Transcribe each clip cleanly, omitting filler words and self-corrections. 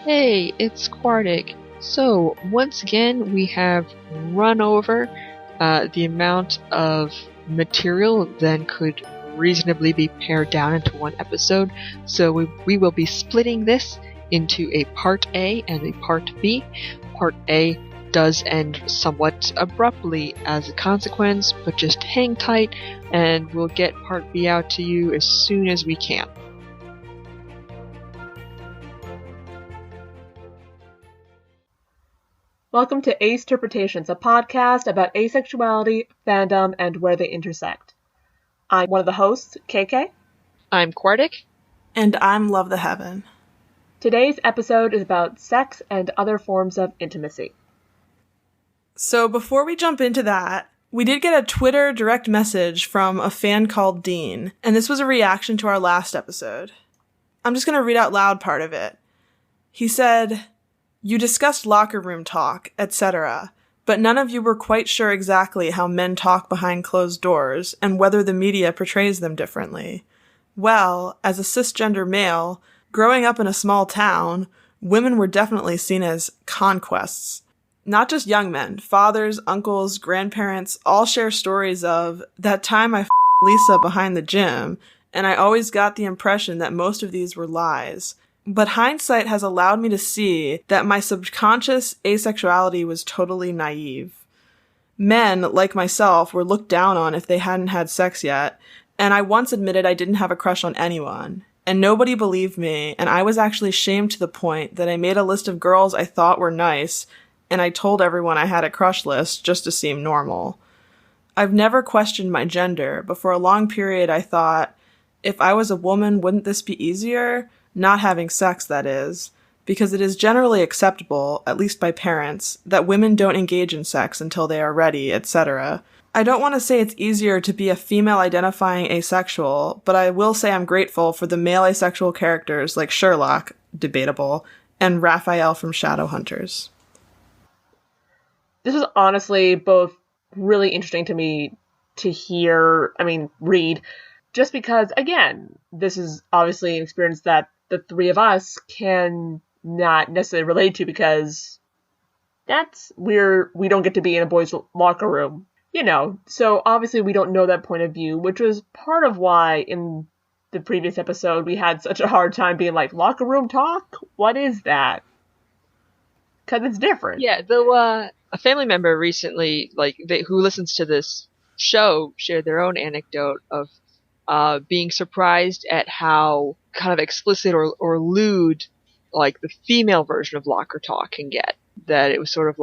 Hey, it's Quartic. So, once again, we have run over the amount of material that could reasonably be pared down into one episode. So, we will be splitting this into a Part A and a Part B. Part A does end somewhat abruptly as a consequence, but just hang tight and we'll get Part B out to you as soon as we can. Welcome to Ace Interpretations, a podcast about asexuality, fandom, and where they intersect. I'm one of the hosts, KK. I'm Quartic. And I'm luvtheheaven. Today's episode is about sex and other forms of intimacy. So before we jump into that, we did get a Twitter direct message from a fan called Dean, and this was a reaction to our last episode. I'm just going to read out loud part of it. He said, "You discussed locker room talk, etc., but none of you were quite sure exactly how men talk behind closed doors and whether the media portrays them differently. Well, as a cisgender male, growing up in a small town, women were definitely seen as conquests. Not just young men, fathers, uncles, grandparents all share stories of, that time I f***ed Lisa behind the gym, and I always got the impression that most of these were lies. But hindsight has allowed me to see that my subconscious asexuality was totally naive. Men, like myself, were looked down on if they hadn't had sex yet, and I once admitted I didn't have a crush on anyone. And nobody believed me, and I was actually shamed to the point that I made a list of girls I thought were nice, and I told everyone I had a crush list just to seem normal. I've never questioned my gender, but for a long period I thought, if I was a woman, wouldn't this be easier? Not having sex, that is, because it is generally acceptable, at least by parents, that women don't engage in sex until they are ready, etc. I don't want to say it's easier to be a female-identifying asexual, but I will say I'm grateful for the male asexual characters like Sherlock, debatable, and Raphael from Shadowhunters." This is honestly both really interesting to me to read, just because, again, this is obviously an experience that the three of us can not necessarily relate to because we don't get to be in a boys' locker room, so obviously we don't know that point of view, which was part of why in the previous episode we had such a hard time being like, locker room talk? What is that? Because it's different. Yeah, though a family member recently, who listens to this show, shared their own anecdote of being surprised at how kind of explicit or lewd, like, the female version of locker talk can get. That it was sort of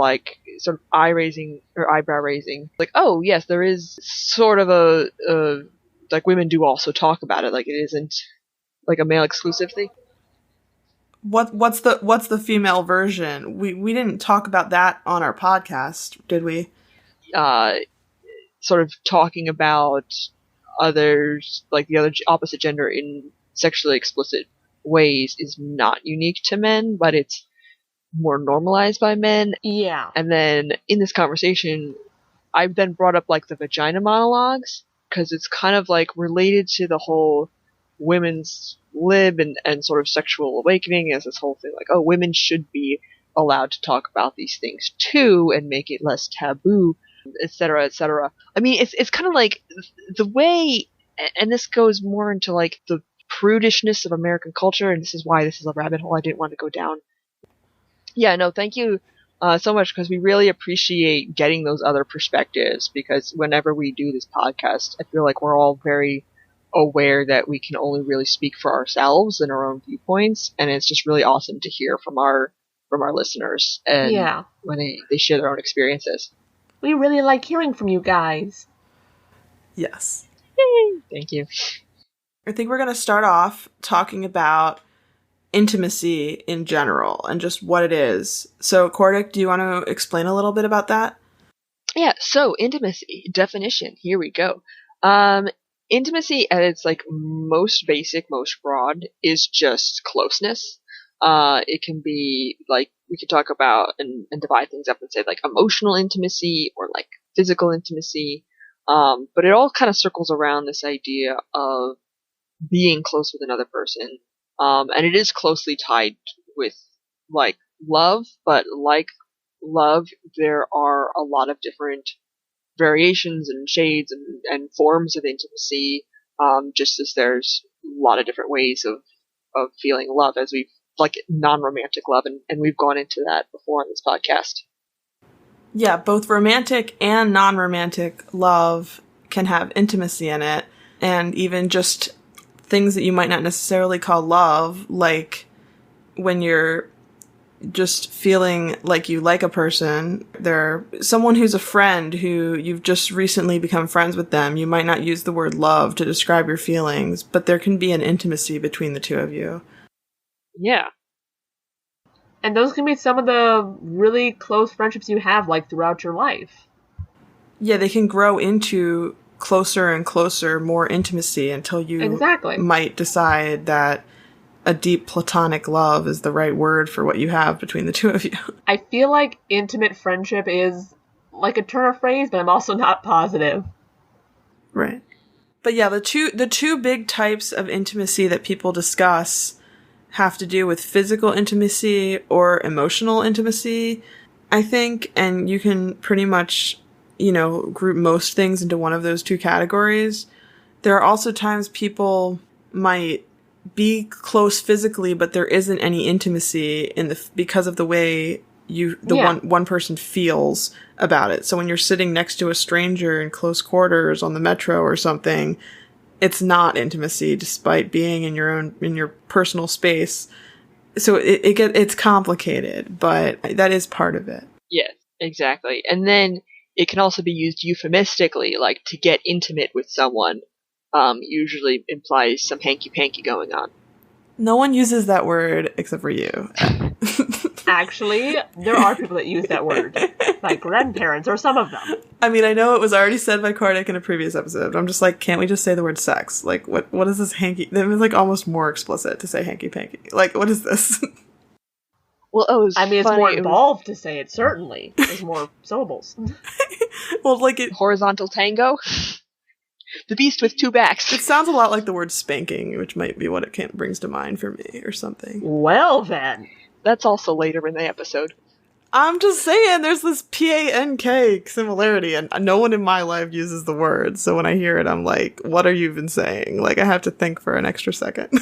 eye-raising or eyebrow-raising. Like, oh, yes, there is sort of a like, women do also talk about it. Like, it isn't, like, a male-exclusive thing. What's the female version? We didn't talk about that on our podcast, did we? Sort of talking about others, like the other opposite gender, in sexually explicit ways is not unique to men, but it's more normalized by men. Yeah. And then in this conversation, I've then brought up, like, the vagina monologues, because it's kind of, like, related to the whole women's lib and sort of sexual awakening as this whole thing, like, oh, women should be allowed to talk about these things too and make it less taboo, etc., etc. I mean, it's kind of like the way, and this goes more into, like, the prudishness of American culture, and this is why this is a rabbit hole I didn't want to go down. Yeah, no, thank you so much, because we really appreciate getting those other perspectives, because whenever we do this podcast, I feel like we're all very aware that we can only really speak for ourselves and our own viewpoints, and it's just really awesome to hear from our listeners and when they share their own experiences. We really like hearing from you guys. Yes. Yay. Thank you. I think we're going to start off talking about intimacy in general and just what it is. So, Quartic, do you want to explain a little bit about that? Yeah, so intimacy, definition, here we go. Intimacy at its, like, most basic, most broad, is just closeness. It can be, like, we could talk about and divide things up and say, like, emotional intimacy or, like, physical intimacy. But it all kind of circles around this idea of being close with another person. And it is closely tied with like love, but like love, there are a lot of different variations and shades and forms of intimacy, just as there's a lot of different ways of feeling love, as we've, like, non-romantic love, and we've gone into that before on this podcast. Yeah, both romantic and non-romantic love can have intimacy in it, and even just things that you might not necessarily call love, like when you're just feeling like you like a person, they're someone who's a friend who you've just recently become friends with them. You might not use the word love to describe your feelings, but there can be an intimacy between the two of you. Yeah. And those can be some of the really close friendships you have, like, throughout your life. Yeah, they can grow into closer and closer, more intimacy until you might decide that a deep platonic love is the right word for what you have between the two of you. I feel like intimate friendship is like a turn of phrase, but I'm also not positive. Right. But yeah, the two big types of intimacy that people discuss have to do with physical intimacy or emotional intimacy, I think, and you can pretty much, group most things into one of those two categories. There are also times people might be close physically, but there isn't any intimacy because of the way one person feels about it. So when you're sitting next to a stranger in close quarters on the metro or something, it's not intimacy despite being in your personal space. So it's complicated, but that is part of it. Yes, exactly. And then it can also be used euphemistically, like to get intimate with someone. Usually implies some hanky-panky going on. No one uses that word except for you. Actually, there are people that use that word. My grandparents, or some of them. I mean, I know it was already said by Quartic in a previous episode. I'm just like, can't we just say the word sex? Like, what is this hanky? It was like almost more explicit to say hanky-panky. Like, what is this? Well, it's more involved to say it, certainly. There's more syllables. Well, like it... Horizontal tango? The beast with two backs. It sounds a lot like the word spanking, which might be what it brings to mind for me, or something. Well, then. That's also later in the episode. I'm just saying, there's this PANK similarity, and no one in my life uses the word, so when I hear it, I'm like, what are you even saying? Like, I have to think for an extra second.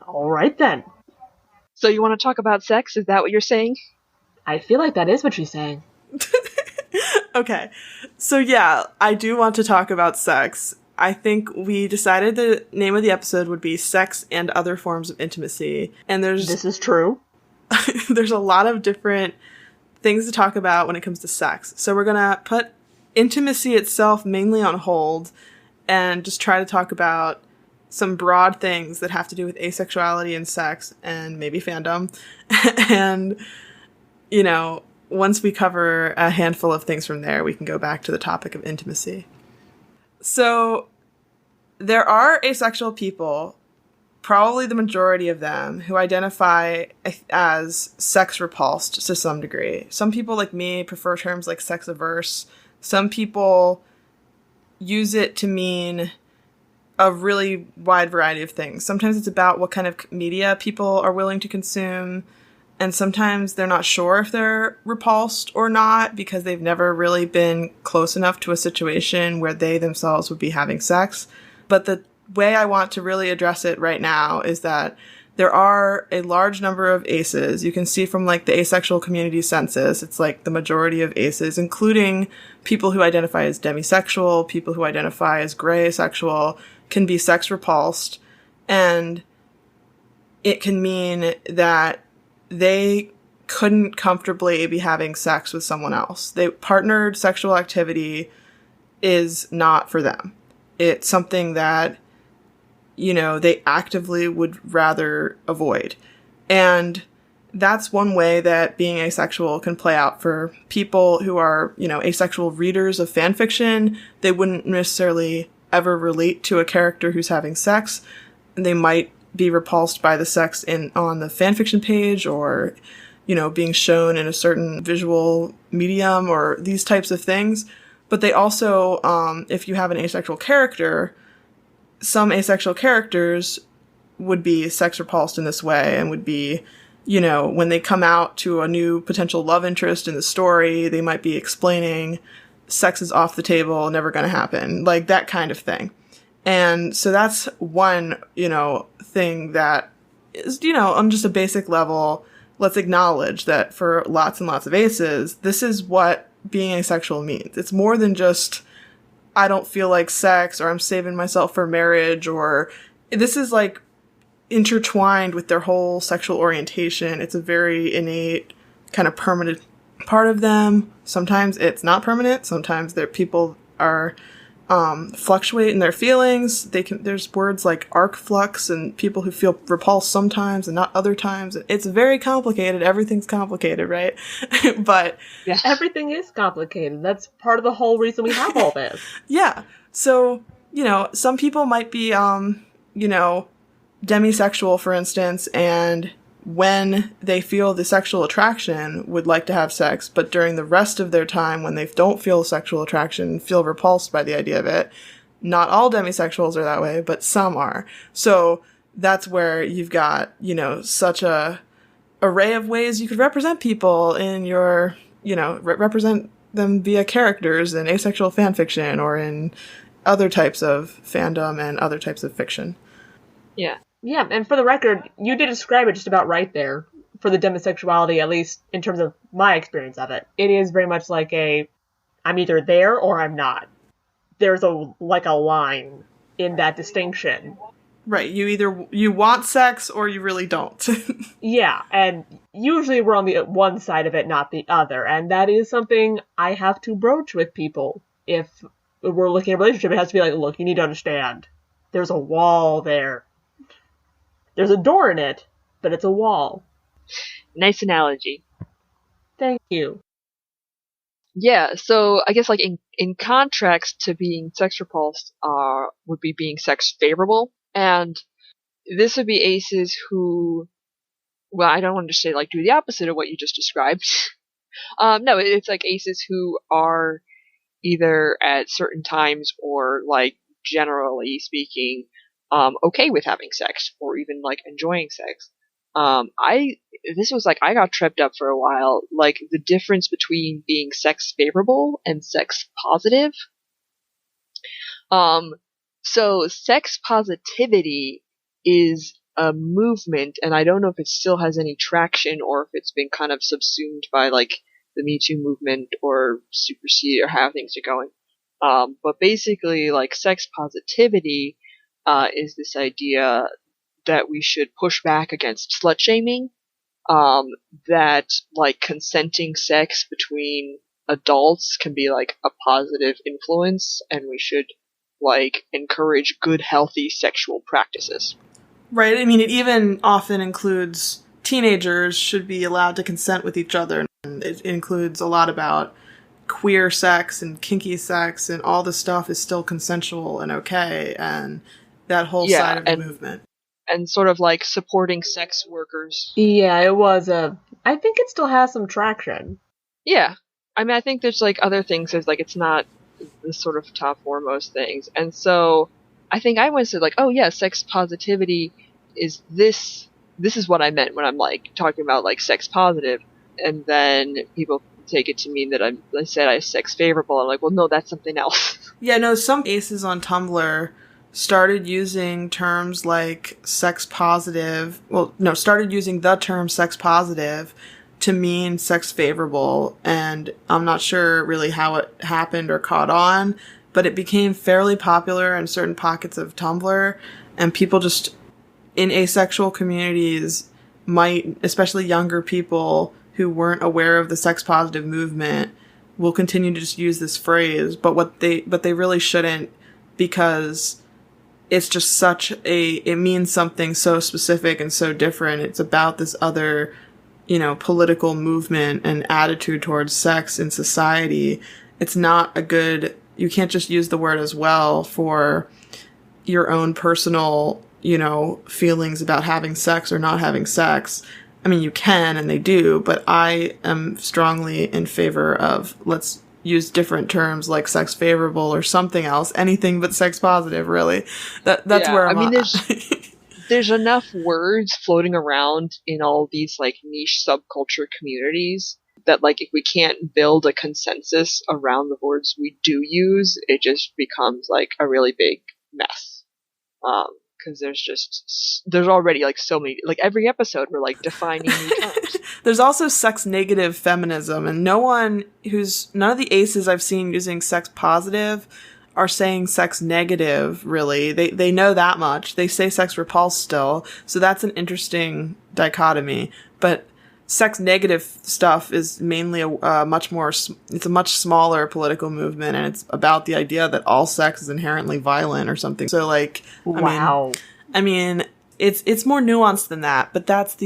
All right, then. So you want to talk about sex? Is that what you're saying? I feel like that is what she's saying. Okay. So yeah, I do want to talk about sex. I think we decided the name of the episode would be Sex and Other Forms of Intimacy. And This is true. There's a lot of different things to talk about when it comes to sex. So we're going to put intimacy itself mainly on hold and just try to talk about some broad things that have to do with asexuality and sex and maybe fandom. And, once we cover a handful of things from there, we can go back to the topic of intimacy. So there are asexual people, probably the majority of them, who identify as sex repulsed to some degree. Some people like me prefer terms like sex averse. Some people use it to mean a really wide variety of things. Sometimes it's about what kind of media people are willing to consume. And sometimes they're not sure if they're repulsed or not because they've never really been close enough to a situation where they themselves would be having sex. But the way I want to really address it right now is that there are a large number of aces. You can see from like the asexual community census, it's like the majority of aces, including people who identify as demisexual, people who identify as gray asexual, can be sex repulsed. And it can mean that they couldn't comfortably be having sex with someone else. Partnered sexual activity is not for them. It's something that, they actively would rather avoid. And that's one way that being asexual can play out for people who are, asexual readers of fan fiction. They wouldn't necessarily ever relate to a character who's having sex. They might be repulsed by the sex on the fanfiction page or, being shown in a certain visual medium or these types of things. But they also, if you have an asexual character, some asexual characters would be sex repulsed in this way and would be, you know, when they come out to a new potential love interest in the story, they might be explaining sex is off the table, never going to happen, like that kind of thing. And so that's one, you know, thing that is, you know, on just a basic level, let's acknowledge that for lots and lots of aces, this is what being asexual means. It's more than just, I don't feel like sex, or I'm saving myself for marriage, or this is like intertwined with their whole sexual orientation. It's a very innate, kind of permanent part of them. Sometimes it's not permanent. Sometimes people are fluctuate in their feelings. There's words like arc flux, and people who feel repulsed sometimes and not other times. It's very complicated. Everything's complicated, right? But yeah, everything is complicated. That's part of the whole reason we have all this. Yeah. So, you know, some people might be, you know, demisexual, for instance, and when they feel the sexual attraction would like to have sex, but during the rest of their time when they don't feel sexual attraction, feel repulsed by the idea of it. Not all demisexuals are that way, but some are. So that's where you've got, you know, such a array of ways you could represent people in your, you know, represent them via characters in asexual fan fiction or in other types of fandom and other types of fiction. Yeah. Yeah, and for the record, you did describe it just about right there for the demisexuality, at least in terms of my experience of it. It is very much like I'm either there or I'm not. There's a line in that distinction. Right, you want sex or you really don't. Yeah, and usually we're on the one side of it, not the other, and that is something I have to broach with people. If we're looking at a relationship, it has to be like, look, you need to understand, there's a wall there. There's a door in it, but it's a wall. Nice analogy. Thank you. Yeah, so I guess like in contrast to being sex repulsed would be being sex favorable. And this would be aces who, well, I don't want to say like do the opposite of what you just described. No, it's like aces who are either at certain times or like generally speaking okay with having sex or even like enjoying sex. This was like I got tripped up for a while, like the difference between being sex favorable and sex positive. So sex positivity is a movement, and I don't know if it still has any traction or if it's been kind of subsumed by like the Me Too movement or superseded or how things are going. But basically, like sex positivity is this idea that we should push back against slut shaming, that like consenting sex between adults can be like a positive influence, and we should like encourage good, healthy sexual practices. Right. I mean, it even often includes teenagers should be allowed to consent with each other, and it includes a lot about queer sex and kinky sex, and all this stuff is still consensual and okay, and that whole side of the movement. And sort of like supporting sex workers. Yeah, it was I think it still has some traction. Yeah. I mean, I think there's like other things, there's like, it's not the sort of top foremost things. And so I think I went to like, oh yeah, sex positivity is this is what I meant when I'm like talking about like sex positive. And then people take it to mean that I said I sex favorable. I'm like, well, no, that's something else. Yeah, no, some aces on Tumblr started using terms like sex positive. Well, no, started using the term sex positive to mean sex favorable. And I'm not sure really how it happened or caught on, but it became fairly popular in certain pockets of Tumblr. And people just in asexual communities might, especially younger people who weren't aware of the sex positive movement, will continue to just use this phrase, but they really shouldn't, because it's just it means something so specific and so different. It's about this other, you know, political movement and attitude towards sex in society. It's not you can't just use the word as well for your own personal, you know, feelings about having sex or not having sex. I mean, you can, and they do, but I am strongly in favor of let's use different terms like sex favorable or something else, anything but sex positive, really. That's where I'm I mean, there's enough words floating around in all these like niche subculture communities that like if we can't build a consensus around the words we do use, it just becomes like a really big mess. Because there's already like so many, like every episode we're like defining new terms. There's also sex negative feminism, and none of the aces I've seen using sex positive are saying sex negative, really. They know that much. They say sex repulse still, so that's an interesting dichotomy. But sex negative stuff is mainly it's a much smaller political movement, and it's about the idea that all sex is inherently violent or something. So like, wow. I mean, it's more nuanced than that, but that's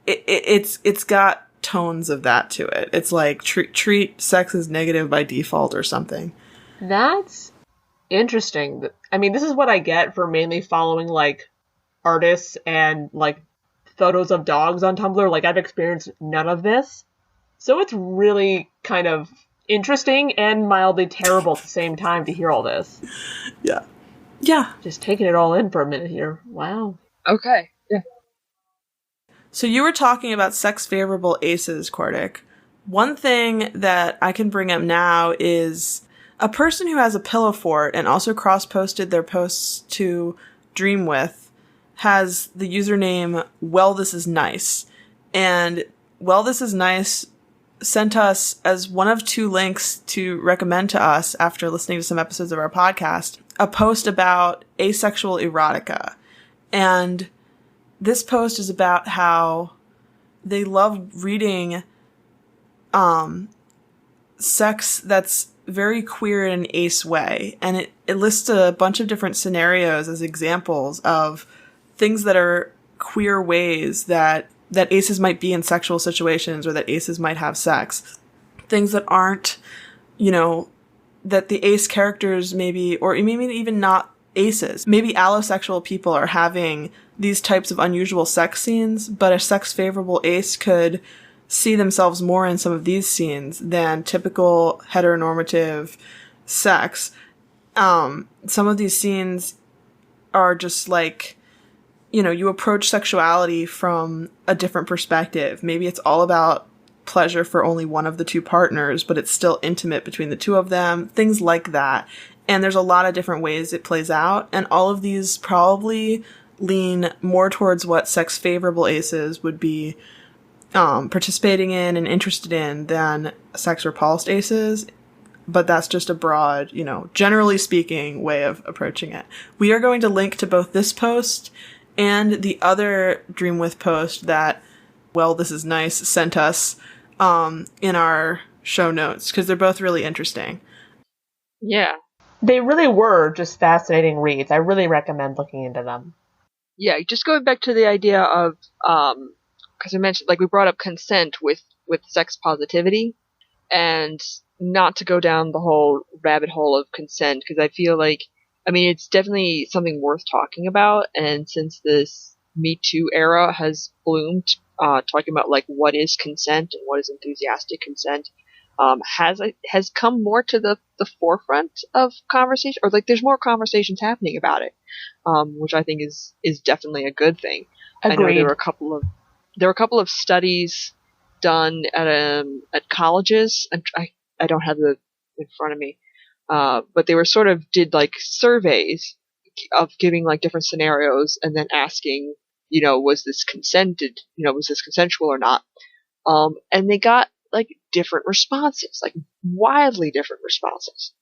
it's got tones of that to it. It's like treat sex as negative by default or something. That's interesting. I mean, this is what I get for mainly following like artists and like photos of dogs on Tumblr. Like I've experienced none of this. So it's really kind of interesting and mildly terrible at the same time to hear all this. Yeah. Yeah. Just taking it all in for a minute here. Wow. Okay. Yeah. So you were talking about sex-favorable aces, Quartic. One thing that I can bring up now is a person who has a pillow fort and also cross-posted their posts to Dream With has the username Well This Is Nice. And Well This Is Nice sent us, as one of 2 links to recommend to us after listening to some episodes of our podcast, a post about asexual erotica. And this post is about how they love reading sex that's very queer in an ace way. And it lists a bunch of different scenarios as examples of things that are queer ways that aces might be in sexual situations or that aces might have sex. Things that aren't, that the ace characters maybe, or maybe even not aces. Maybe allosexual people are having these types of unusual sex scenes, but a sex-favorable ace could see themselves more in some of these scenes than typical heteronormative sex. Some of these scenes are just like, you approach sexuality from a different perspective. Maybe it's all about pleasure for only one of the 2 partners, but it's still intimate between the 2 of them, things like that. And there's a lot of different ways it plays out, and all of these probably lean more towards what sex-favorable aces would be participating in and interested in than sex-repulsed aces. But that's just a broad, generally speaking, way of approaching it. We are going to link to both this post and the other Dream With post that Well This Is Nice sent us in our show notes, because they're both really interesting. Yeah. They really were just fascinating reads. I really recommend looking into them. Yeah, just going back to the idea of, because I mentioned, like, we brought up consent with sex positivity, and not to go down the whole rabbit hole of consent, because I feel like, it's definitely something worth talking about, and since this Me Too era has bloomed, talking about, like, what is consent and what is enthusiastic consent, has come more to the forefront of conversation, or, like, there's more conversations happening about it, which I think is definitely a good thing. Agreed. I know there were a couple of studies done at colleges, and I don't have it in front of me, but they were did like surveys of giving like different scenarios and then asking, was this consensual or not? And they got like different responses, like wildly different responses.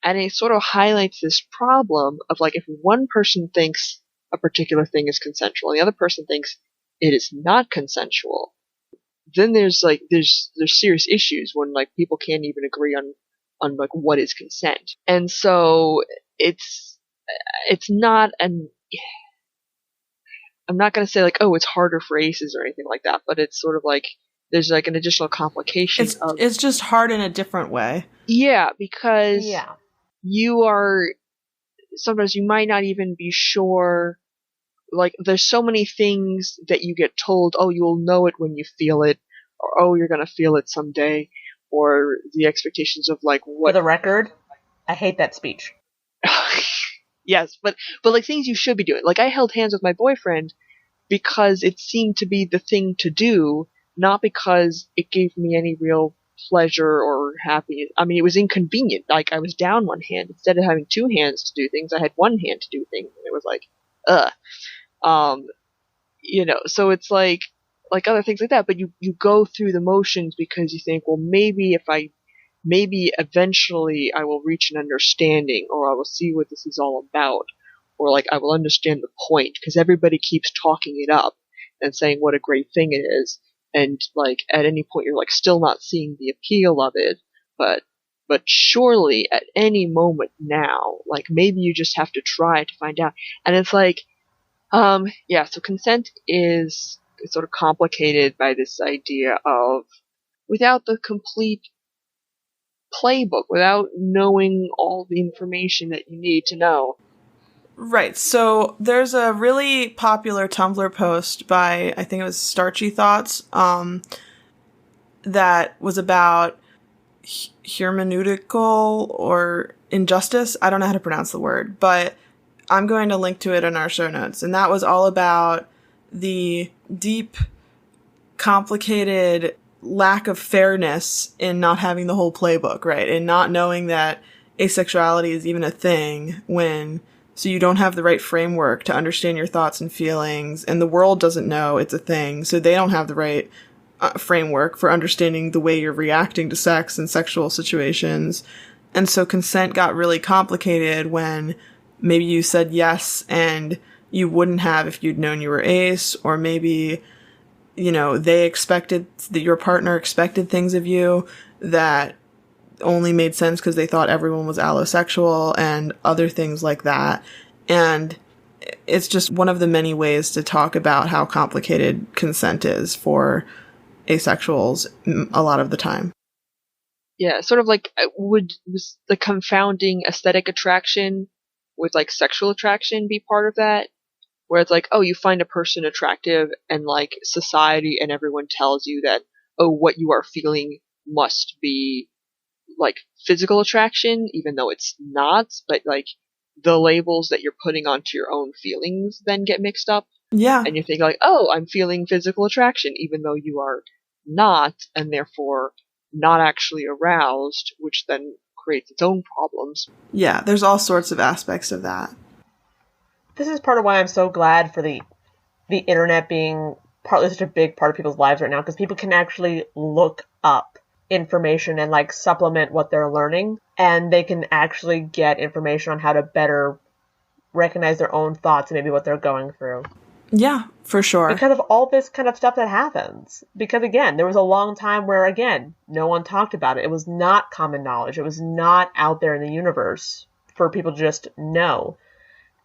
And it sort of highlights this problem of like if one person thinks a particular thing is consensual and the other person thinks it is not consensual, then there's serious issues when like people can't even agree on like what is consent. And so it's not I'm not going to say like, oh, it's harder for aces or anything like that, but it's sort of like there's like an additional complication. It's just hard in a different way. Yeah, because sometimes you might not even be sure. Like, there's so many things that you get told, oh, you'll know it when you feel it, or oh, you're gonna feel it someday, or the expectations of like what. For the record, I hate that speech. Yes, but like things you should be doing. Like I held hands with my boyfriend because it seemed to be the thing to do, not because it gave me any real pleasure or happiness. I mean, it was inconvenient. Like I was down one hand instead of having two hands to do things. I had one hand to do things, and it was like, ugh. So it's like other things like that. But you go through the motions because you think, well, maybe eventually I will reach an understanding, or I will see what this is all about, or like I will understand the point, because everybody keeps talking it up and saying what a great thing it is, and like at any point you're like still not seeing the appeal of it, but surely at any moment now, like maybe you just have to try to find out. And it's like, so consent is sort of complicated by this idea of without the complete playbook, without knowing all the information that you need to know. Right. So there's a really popular Tumblr post by, I think it was Starchy Thoughts, that was about hermeneutical or injustice. I don't know how to pronounce the word, but I'm going to link to it in our show notes. And that was all about the deep, complicated lack of fairness in not having the whole playbook, right? And not knowing that asexuality is even a thing so you don't have the right framework to understand your thoughts and feelings, and the world doesn't know it's a thing, so they don't have the right framework for understanding the way you're reacting to sex and sexual situations. And so consent got really complicated when maybe you said yes and you wouldn't have if you'd known you were ace, or maybe they expected that your partner expected things of you that only made sense because they thought everyone was allosexual and other things like that. And it's just one of the many ways to talk about how complicated consent is for asexuals a lot of the time. Yeah, sort of like was the confounding aesthetic attraction with like sexual attraction be part of that? Where it's like, oh, you find a person attractive and like society and everyone tells you that, oh, what you are feeling must be like physical attraction, even though it's not, but like the labels that you're putting onto your own feelings then get mixed up. Yeah. And you think like, oh, I'm feeling physical attraction, even though you are not, and therefore not actually aroused, which then creates its own problems. Yeah, there's all sorts of aspects of that. This is part of why I'm so glad for the internet being partly such a big part of people's lives right now, because people can actually look up information and like supplement what they're learning, and they can actually get information on how to better recognize their own thoughts and maybe what they're going through. Yeah, for sure. Because of all this kind of stuff that happens. Because again, there was a long time where, again, no one talked about it. It was not common knowledge. It was not out there in the universe for people to just know.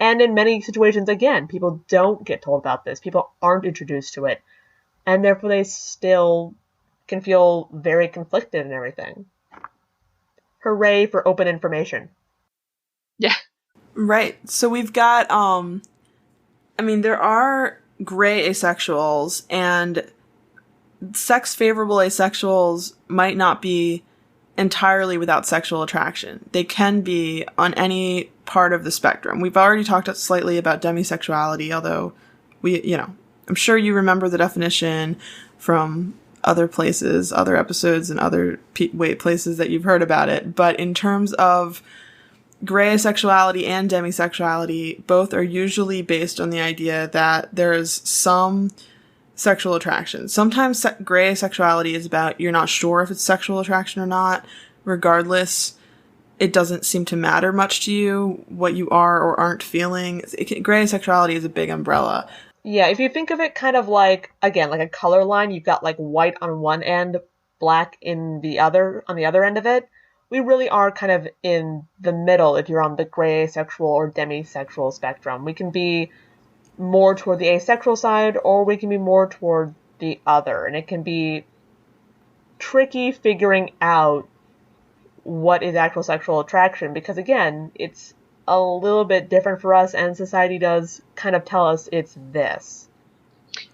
And in many situations, again, people don't get told about this. People aren't introduced to it. And therefore they still can feel very conflicted and everything. Hooray for open information. Yeah. Right. So we've got, there are gray asexuals, and sex-favorable asexuals might not be entirely without sexual attraction. They can be on any part of the spectrum. We've already talked slightly about demisexuality, although I'm sure you remember the definition from other places, other episodes, and other places that you've heard about it. But in terms of gray asexuality and demisexuality, both are usually based on the idea that there's some sexual attraction. Sometimes gray asexuality is about you're not sure if it's sexual attraction or not. Regardless, it doesn't seem to matter much to you what you are or aren't feeling. Gray asexuality is a big umbrella. Yeah, if you think of it kind of like, again, like a color line, you've got like white on one end, black on the other end of it. We really are kind of in the middle if you're on the gray asexual or demisexual spectrum. We can be more toward the asexual side, or we can be more toward the other. And it can be tricky figuring out what is actual sexual attraction, because again, it's a little bit different for us, and society does kind of tell us it's this.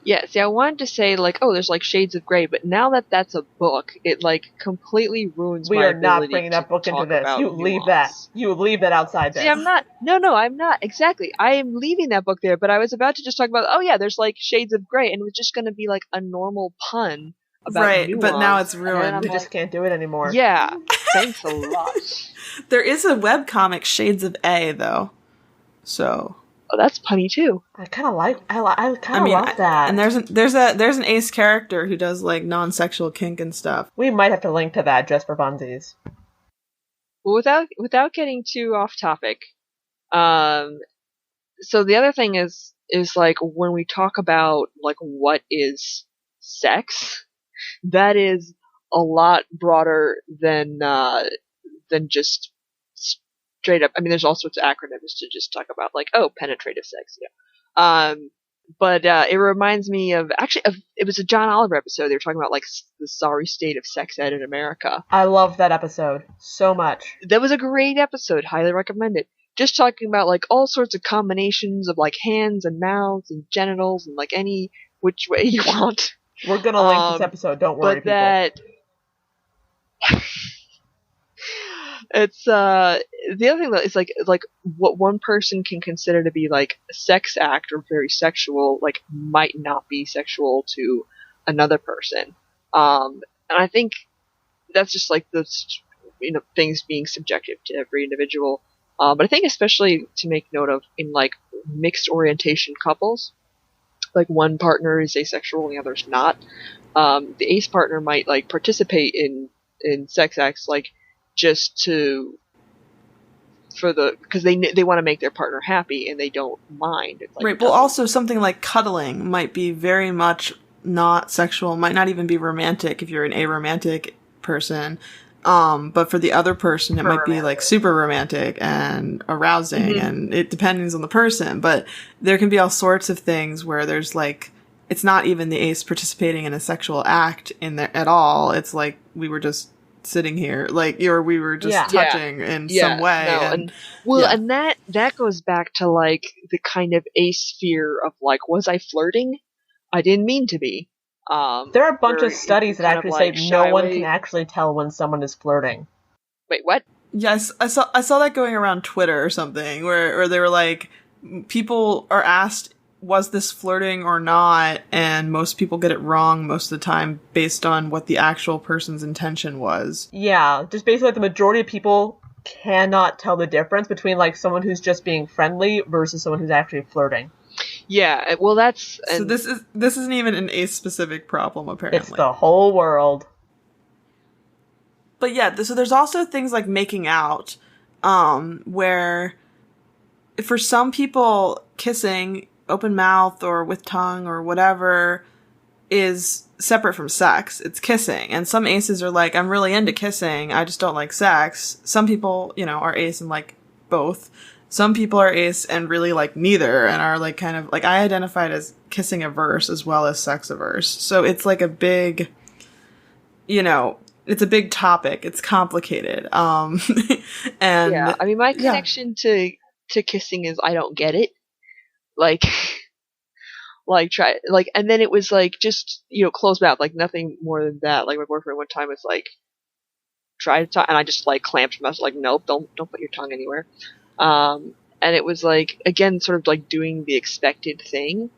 Yeah, see, I wanted to say, like, oh, there's, like, shades of gray, but now that that's a book, it, like, completely ruins We my are not ability bringing to that book into talk this. about You leave that. nuance. You leave that outside See, this. I'm not, no, I'm not, exactly. I am leaving that book there, but I was about to just talk about, oh yeah, there's, like, shades of gray, and it was just gonna be, like, a normal pun about Right, nuance. but now it's And then ruined. I'm We like, just can't do it anymore. yeah, thanks a lot. There is a webcomic, Shades of A, though. So. Oh, that's punny too. I kind of like. I kind of love that. And there's an ace character who does like non-sexual kink and stuff. We might have to link to that just for funsies. Well, without getting too off topic, so the other thing is like when we talk about like what is sex, that is a lot broader than just straight up. I mean, there's all sorts of acronyms to just talk about, like, oh, penetrative sex. Yeah. But it reminds me of it was a John Oliver episode. They were talking about like the sorry state of sex ed in America. I love that episode so much. That was a great episode. Highly recommend it. Just talking about like all sorts of combinations of like hands and mouths and genitals and like any which way you want. We're gonna link this episode. Don't worry, people. That it's the other thing that is like what one person can consider to be like a sex act or very sexual, like might not be sexual to another person. And I think that's just like the things being subjective to every individual. But I think especially to make note of in like mixed orientation couples, like one partner is asexual and the other's not. The ace partner might like participate in sex acts like just because they want to make their partner happy and they don't mind. It's like, right. Well, also something like cuddling might be very much not sexual, might not even be romantic if you're an aromantic person. But for the other person, it might be like super romantic and arousing, and it depends on the person. But there can be all sorts of things where there's like, it's not even the ace participating in a sexual act in there at all. It's like we were just sitting here, like, or we were just touching in some way. No, and that goes back to like the kind of ace fear of like, was I flirting? I didn't mean to be. There are a bunch of studies that actually say no one can actually tell when someone is flirting. Wait, what? Yes, I saw that going around Twitter or something, where they were like, people are asked, was this flirting or not? And most people get it wrong most of the time based on what the actual person's intention was. Yeah, just basically like the majority of people cannot tell the difference between like someone who's just being friendly versus someone who's actually flirting. Yeah, well that's... So this isn't even an ace-specific problem, apparently. It's the whole world. But yeah, so there's also things like making out, where for some people, kissing, open mouth or with tongue or whatever, is separate from sex. It's kissing. And some aces are like, I'm really into kissing, I just don't like sex. Some people, are ace and like both. Some people are ace and really like neither and are like kind of like, I identified as kissing averse as well as sex averse. So it's like a big, it's a big topic. It's complicated. And yeah, I mean, my connection to kissing is I don't get it. Like try, like, and then it was like, just, close mouth, like nothing more than that. Like my boyfriend one time was like, try to talk, and I just like clamped my mouth, like, nope, don't put your tongue anywhere. And it was like, again, sort of like doing the expected thing,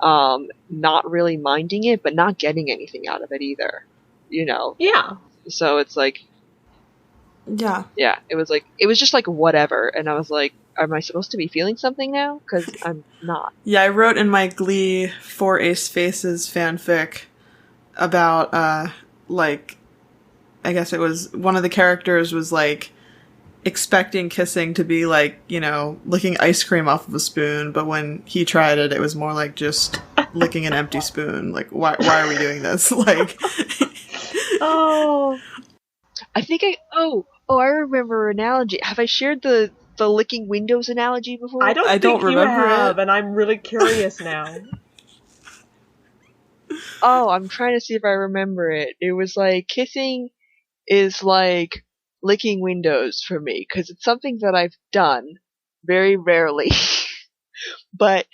not really minding it, but not getting anything out of it either, Yeah. So it's like, yeah, it was just like whatever, and I was like, am I supposed to be feeling something now? Because I'm not. Yeah, I wrote in my Glee 4 Ace Faces fanfic about, like, I guess it was, one of the characters was like, expecting kissing to be like, licking ice cream off of a spoon, but when he tried it, it was more like just licking an empty spoon. Like, why are we doing this? Like, oh, I think I remember an analogy. Have I shared the licking windows analogy before? I don't think you have, and I'm really curious now. Oh, I'm trying to see if I remember it. It was like, kissing is like licking windows for me, because it's something that I've done very rarely. But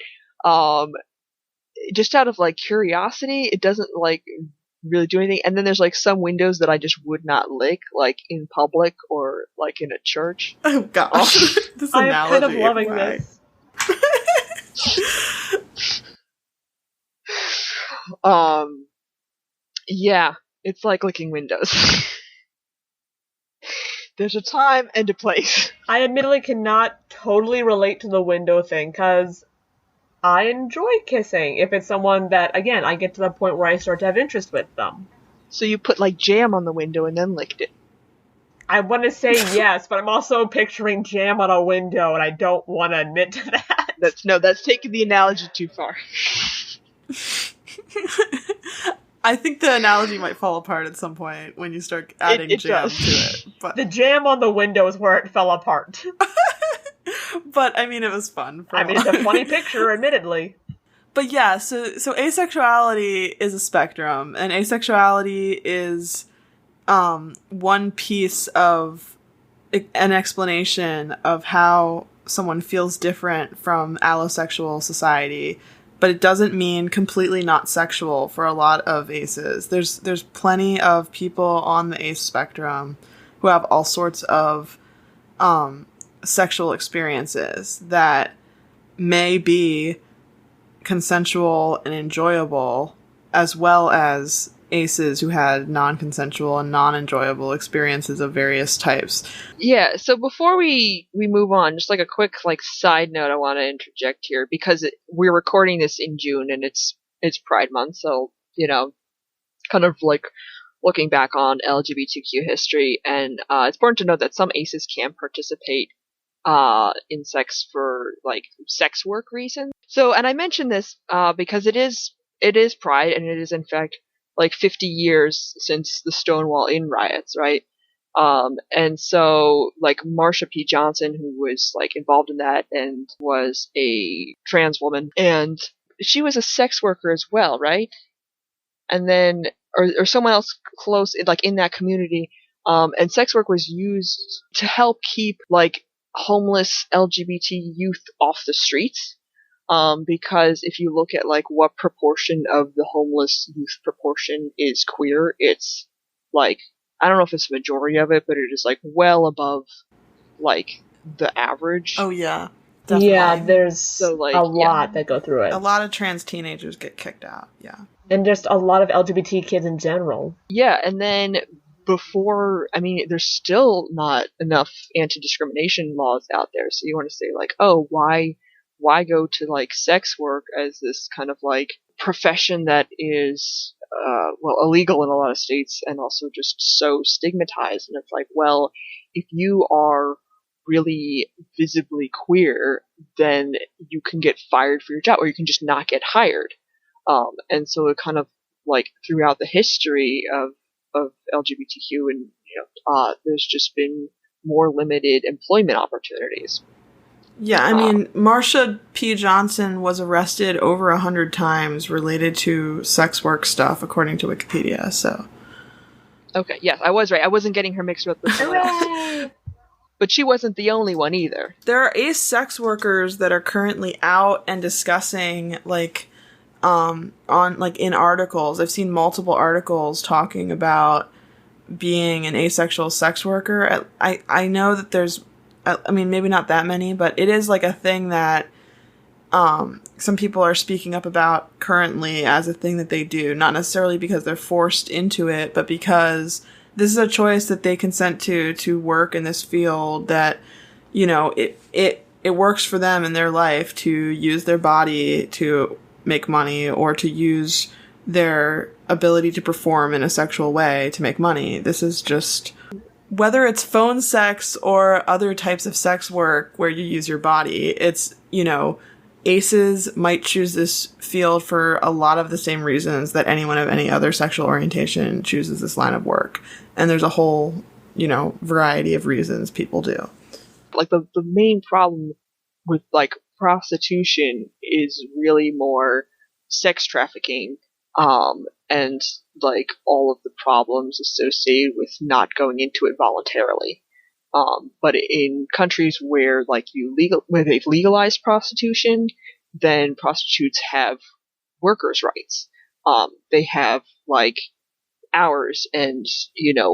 just out of like curiosity, it doesn't like really do anything. And then there's like some windows that I just would not lick, like in public or like in a church. Oh gosh, this I am analogy. kind of loving Why? this. Yeah, it's like licking windows. There's a time and a place. I admittedly cannot totally relate to the window thing, because I enjoy kissing if it's someone that, again, I get to the point where I start to have interest with them. So you put like jam on the window and then licked it. I want to say yes, but I'm also picturing jam on a window, and I don't want to admit to that. That's taking the analogy too far. I think the analogy might fall apart at some point when you start adding jam does. to it. But The jam on the window is where it fell apart. but I mean, it was fun. I mean, it's a funny picture, admittedly. But yeah, so asexuality is a spectrum, and asexuality is one piece of an explanation of how someone feels different from allosexual society. But it doesn't mean completely not sexual for a lot of aces. There's plenty of people on the ace spectrum who have all sorts of sexual experiences that may be consensual and enjoyable, as well as aces who had non-consensual and non-enjoyable experiences of various types. Yeah, so before we move on, just like a quick like side note I want to interject here, because we're recording this in June and it's Pride Month, so, you know, kind of like looking back on LGBTQ history, and it's important to note that some aces can participate in sex for like sex work reasons. So, and I mention this because it is Pride, and it is in fact like 50 years since the Stonewall Inn riots, right? And so like Marsha P. Johnson, who was like involved in that and was a trans woman, and she was a sex worker as well, right? And then, or someone else close, like in that community, and sex work was used to help keep like homeless LGBT youth off the streets. Because if you look at like what proportion of the homeless youth proportion is queer, it's like, I don't know if it's the majority of it, but it is like well above like the average. Oh yeah, definitely. Yeah, there's So, like, a lot that go through it. A lot of trans teenagers get kicked out. Yeah. And just a lot of LGBT kids in general. Yeah, and then there's still not enough anti-discrimination laws out there. So you want to say like, oh, why go to like sex work as this kind of like profession that is illegal in a lot of states and also just so stigmatized? And it's like, well, if you are really visibly queer, then you can get fired for your job, or you can just not get hired. And so it kind of like throughout the history of LGBTQ, and there's just been more limited employment opportunities. Yeah, I mean, Marsha P. Johnson was arrested over 100 times related to sex work stuff, according to Wikipedia, so. Okay, yes, I was right. I wasn't getting her mixed up with someone else. But she wasn't the only one either. There are ace sex workers that are currently out and discussing, like, on, like, in articles. I've seen multiple articles talking about being an asexual sex worker. I know that there's, I mean, maybe not that many, but it is like a thing that some people are speaking up about currently as a thing that they do, not necessarily because they're forced into it, but because this is a choice that they consent to work in this field, that, you know, it works for them in their life to use their body to make money, or to use their ability to perform in a sexual way to make money. This is just, whether it's phone sex or other types of sex work where you use your body, it's, you know, aces might choose this field for a lot of the same reasons that anyone of any other sexual orientation chooses this line of work. And there's a whole, you know, variety of reasons people do. Like the main problem with like prostitution is really more sex trafficking, and like all of the problems associated with not going into it voluntarily. But in countries where like where they've legalized prostitution, then prostitutes have workers' rights. They have like hours and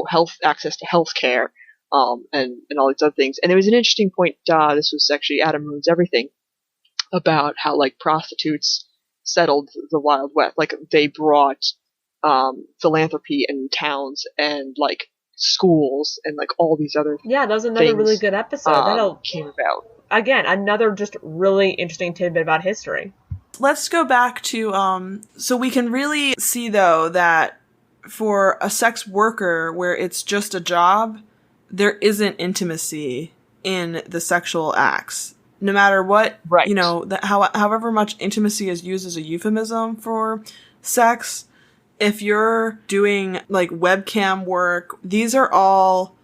health access to health care, and all these other things. And there was an interesting point. This was actually Adam Ruins Everything, about how like prostitutes settled the Wild West. Like they brought philanthropy in towns and like schools and like all these other that was another things, really good episode. came about. Again, another just really interesting tidbit about history. Let's go back to, so we can really see, though, that for a sex worker where it's just a job, there isn't intimacy in the sexual acts. No matter what, right. However much intimacy is used as a euphemism for sex, if you're doing like webcam work, these are all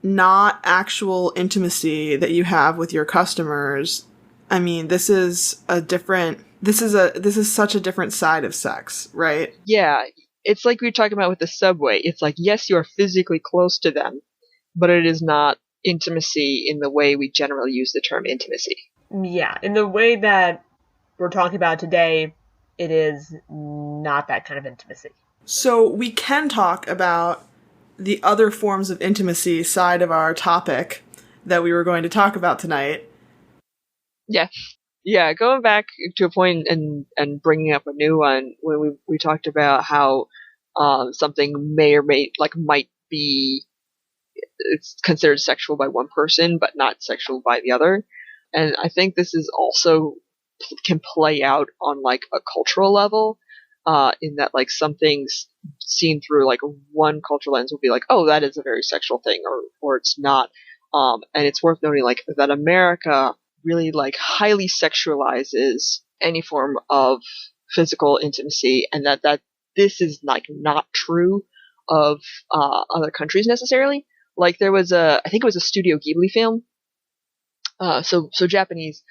not actual intimacy that you have with your customers. I mean, this is such a different side of sex, right? Yeah, it's like we were talking about with the subway. It's like, yes, you're physically close to them, but it is not intimacy in the way we generally use the term intimacy. Yeah, in the way that we're talking about today, it is not that kind of intimacy. So we can talk about the other forms of intimacy side of our topic that we were going to talk about tonight. Yeah, going back to a point and bringing up a new one, when we talked about how something might be, it's considered sexual by one person but not sexual by the other. And I think this is also can play out on like a cultural level, in that like some things seen through like one cultural lens will be like, oh, that is a very sexual thing, or it's not. And it's worth noting like that America really like highly sexualizes any form of physical intimacy, and that this is like not true of other countries necessarily. Like there was I think it was a Studio Ghibli film, so Japanese,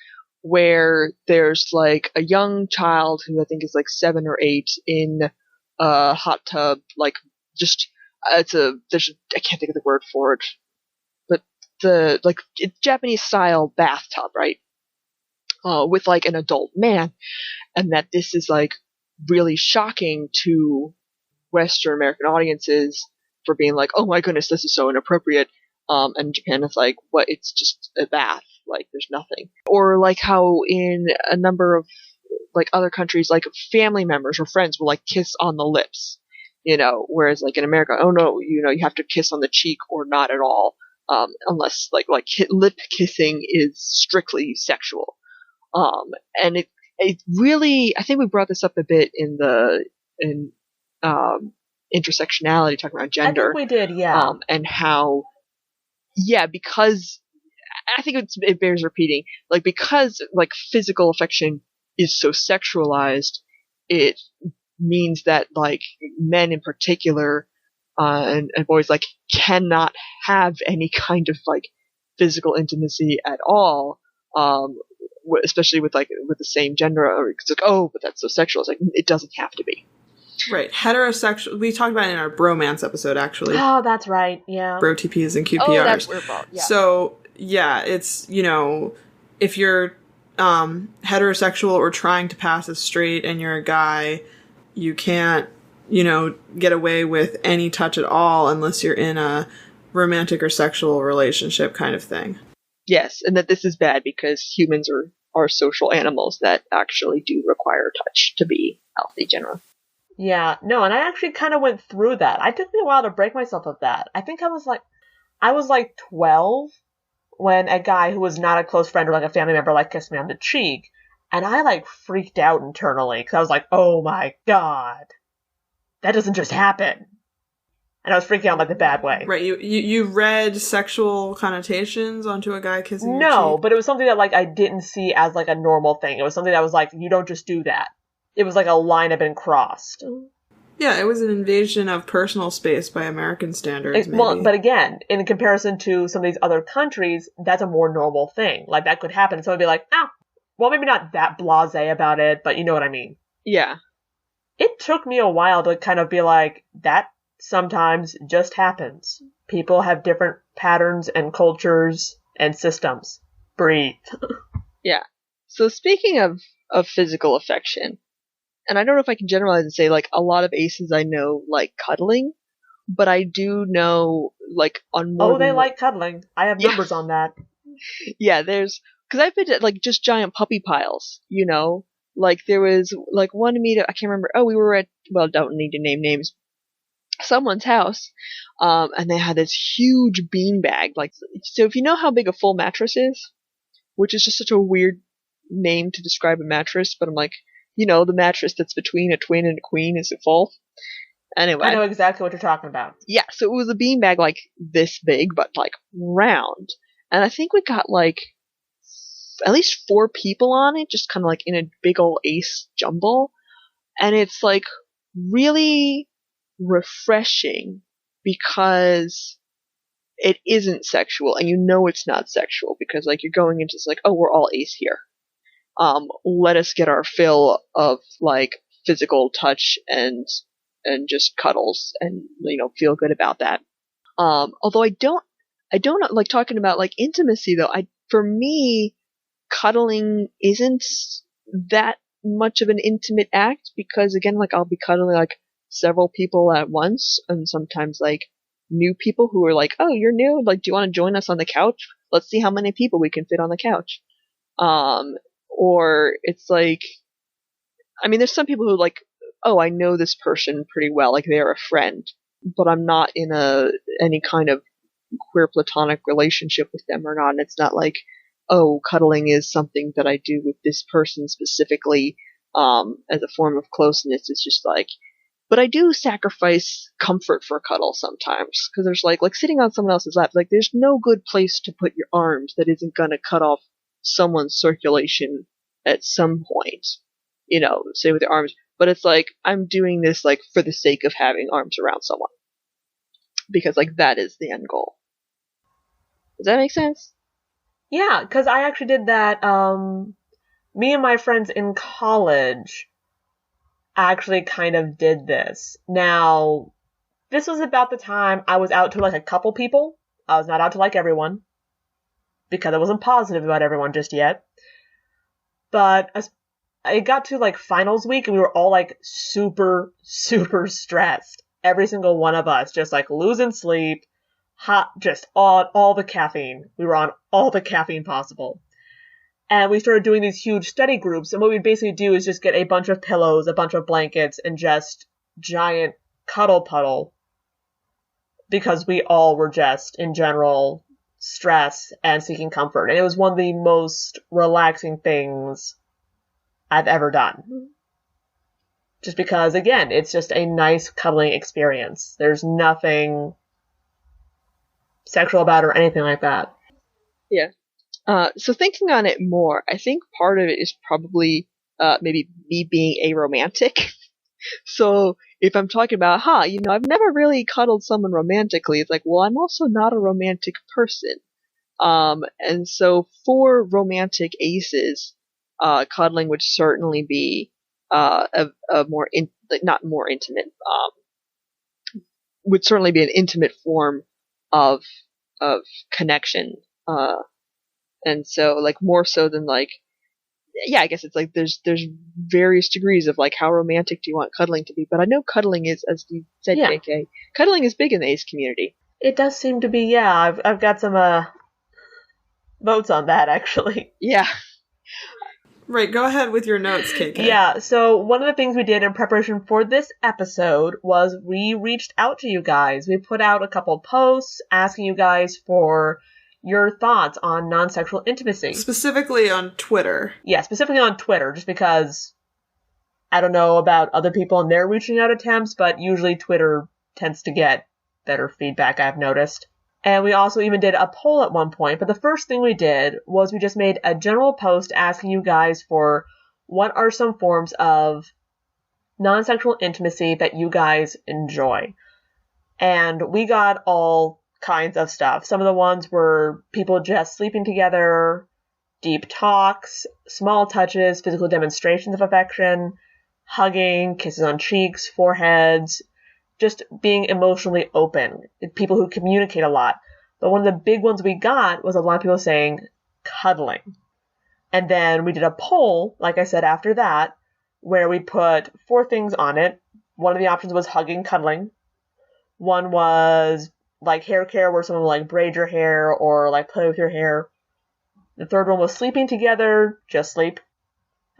where there's like a young child who I think is like 7 or 8 in a hot tub, like just I can't think of the word for it, but it's Japanese style bathtub, right? With like an adult man, and that this is like really shocking to Western American audiences for being like, oh my goodness, this is so inappropriate. And Japan is like, what? It's just a bath. Like, there's nothing. Or like how in a number of like other countries, like family members or friends will like kiss on the lips, whereas like in America, oh no, you have to kiss on the cheek or not at all, unless like lip kissing is strictly sexual. And it really, I think we brought this up a bit in intersectionality, talking about gender. I think we did, yeah. And how, because I think it bears repeating, like because like physical affection is so sexualized, it means that like men in particular, and boys like cannot have any kind of like physical intimacy at all, especially with the same gender. Or it's like, oh, but that's so sexual. It's like, it doesn't have to be. Right. Heterosexual, we talked about it in our bromance episode, actually. Oh, that's right. Yeah. Bro TPs and QPRs. Oh, that's weird. Yeah. So, yeah, it's, if you're heterosexual or trying to pass as straight and you're a guy, you can't, get away with any touch at all unless you're in a romantic or sexual relationship kind of thing. Yes, and that this is bad because humans are social animals that actually do require touch to be healthy generally. Yeah, no, and I actually kind of went through that. It took me a while to break myself of that. I think I was like 12 when a guy who was not a close friend or like a family member like kissed me on the cheek, and I like freaked out internally because I was like, oh my god, that doesn't just happen. And I was freaking out like the bad way. Right, you read sexual connotations onto a guy kissing your cheek? No, but it was something that like I didn't see as like a normal thing. It was something that was like, you don't just do that. It was like a line had been crossed. Yeah, it was an invasion of personal space by American standards, maybe. Well, but again, in comparison to some of these other countries, that's a more normal thing. Like, that could happen. Someone would be like, well, maybe not that blasé about it, but you know what I mean. Yeah. It took me a while to kind of be like, that sometimes just happens. People have different patterns and cultures and systems. Breathe. Yeah. So speaking of physical affection, and I don't know if I can generalize and say, like, a lot of aces I know like cuddling, but I do know, like, on more Oh, they than like cuddling. I have Yeah. numbers on that. Yeah, because I've been to, like, just giant puppy piles, you know? Like, there was, like, one meetup, I can't remember, we were at, well, don't need to name names, someone's house, and they had this huge beanbag, like, so if you know how big a full mattress is, which is just such a weird name to describe a mattress, but I'm like, the mattress that's between a twin and a queen is a full. Anyway. I know exactly what you're talking about. Yeah, so it was a beanbag like this big, but like round. And I think we got like at least 4 people on it, just kind of like in a big old ace jumble. And it's like really refreshing because it isn't sexual, and it's not sexual because like you're going into, it's like, oh, we're all ace here. Let us get our fill of like physical touch and just cuddles and feel good about that. Although I don't like talking about like intimacy though. For me, cuddling isn't that much of an intimate act because again, like I'll be cuddling like several people at once, and sometimes like new people who are like, oh, you're new, like, do you want to join us on the couch? Let's see how many people we can fit on the couch. Or it's like, I mean, there's some people who like, oh, I know this person pretty well, like they're a friend, but I'm not in any kind of queer platonic relationship with them or not. And it's not like, oh, cuddling is something that I do with this person specifically, as a form of closeness. It's just like, but I do sacrifice comfort for a cuddle sometimes, because there's like sitting on someone else's lap, like there's no good place to put your arms that isn't gonna cut off someone's circulation at some point, say with your arms. But it's like, I'm doing this like for the sake of having arms around someone, because like that is the end goal. Does that make sense? Yeah, because I actually did that. Me and my friends in college actually kind of did this. Now, this was about the time I was out to like a couple people. I was not out to like everyone because I wasn't positive about everyone just yet. But it got to like finals week and we were all like super, super stressed. Every single one of us just like losing sleep, hot, just on all the caffeine. We were on all the caffeine possible. And we started doing these huge study groups. And what we'd basically do is just get a bunch of pillows, a bunch of blankets, and just giant cuddle puddle. Because we all were just, in general, stressed and seeking comfort. And it was one of the most relaxing things I've ever done. Just because, again, it's just a nice cuddling experience. There's nothing sexual about it or anything like that. Yeah. So thinking on it more, I think part of it is probably maybe me being aromantic. So if I'm talking about, I've never really cuddled someone romantically, it's like, well, I'm also not a romantic person. And so for romantic aces, cuddling would certainly be a more not more intimate, would certainly be an intimate form of connection. And so, like, more so than, like, yeah, I guess it's like there's various degrees of, like, how romantic do you want cuddling to be. But I know cuddling is, as you said, Yeah. JK, cuddling is big in the ace community. It does seem to be, yeah. I've got some votes on that, actually. Yeah. Right, go ahead with your notes, KK. Yeah, so one of the things we did in preparation for this episode was we reached out to you guys. We put out a couple posts asking you guys for your thoughts on non-sexual intimacy. Specifically on Twitter. Yeah, specifically on Twitter, just because I don't know about other people and their reaching out attempts, but usually Twitter tends to get better feedback, I've noticed. And we also even did a poll at one point, but the first thing we did was we just made a general post asking you guys for what are some forms of non-sexual intimacy that you guys enjoy. And we got all kinds of stuff. Some of the ones were people just sleeping together, deep talks, small touches, physical demonstrations of affection, hugging, kisses on cheeks, foreheads, just being emotionally open, people who communicate a lot. But one of the big ones we got was a lot of people saying cuddling. And then we did a poll, like I said, after that, where we put 4 things on it. One of the options was hugging, cuddling. One was like hair care, where someone would like braid your hair or like play with your hair. The third one was sleeping together, just sleep,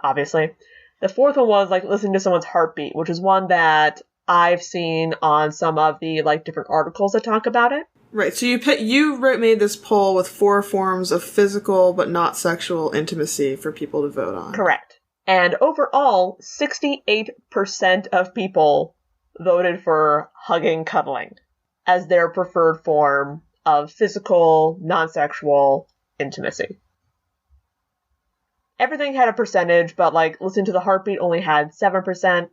obviously. The fourth one was like listening to someone's heartbeat, which is one that I've seen on some of the like different articles that talk about it. Right, so made this poll with 4 forms of physical but not sexual intimacy for people to vote on. Correct. And overall, 68% of people voted for hugging, cuddling as their preferred form of physical, non-sexual intimacy. Everything had a percentage, but like listening to the heartbeat only had 7%,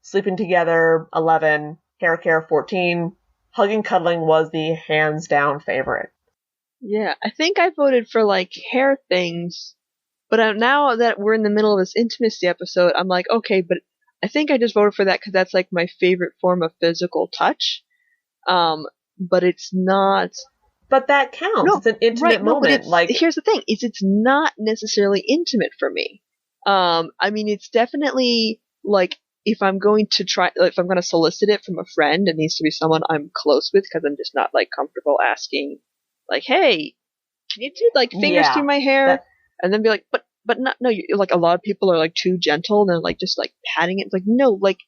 sleeping together 11%, hair care 14%, hugging, cuddling was the hands down favorite. Yeah, I think I voted for like hair things, but now that we're in the middle of this intimacy episode, I'm like, okay, but I think I just voted for that because that's like my favorite form of physical touch. But it's not. But that counts. No, it's an intimate moment. But here's the thing: it's not necessarily intimate for me. I mean, it's definitely like if I'm going to solicit it from a friend, it needs to be someone I'm close with because I'm just not like comfortable asking, like, hey, can you do like fingers through my hair? And then be like, but not, no, you, like a lot of people are like too gentle and they're like just like patting it. It's like, no, like,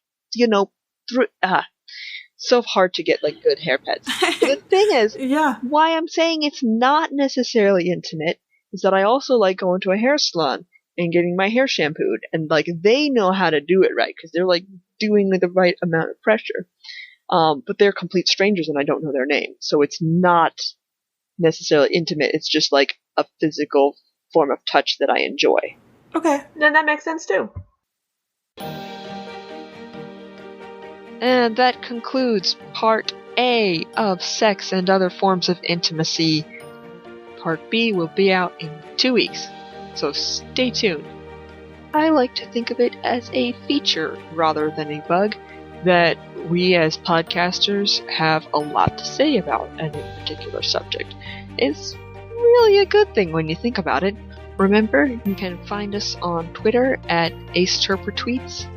so hard to get like good hair pets. But the thing is, why I'm saying it's not necessarily intimate is that I also like going to a hair salon and getting my hair shampooed, and like they know how to do it right because they're like doing like, the right amount of pressure. But they're complete strangers and I don't know their name, so it's not necessarily intimate. It's just like a physical form of touch that I enjoy. Okay, then that makes sense too. And that concludes Part A of Sex and Other Forms of Intimacy. Part B will be out in 2 weeks, so stay tuned. I like to think of it as a feature rather than a bug, that we as podcasters have a lot to say about any particular subject. It's really a good thing when you think about it. Remember, you can find us on Twitter at AceTerperTweets,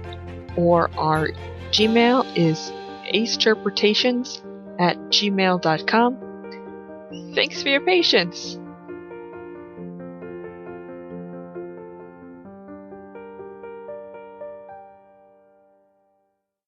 or our Gmail is acechirpertations@gmail.com. Thanks for your patience.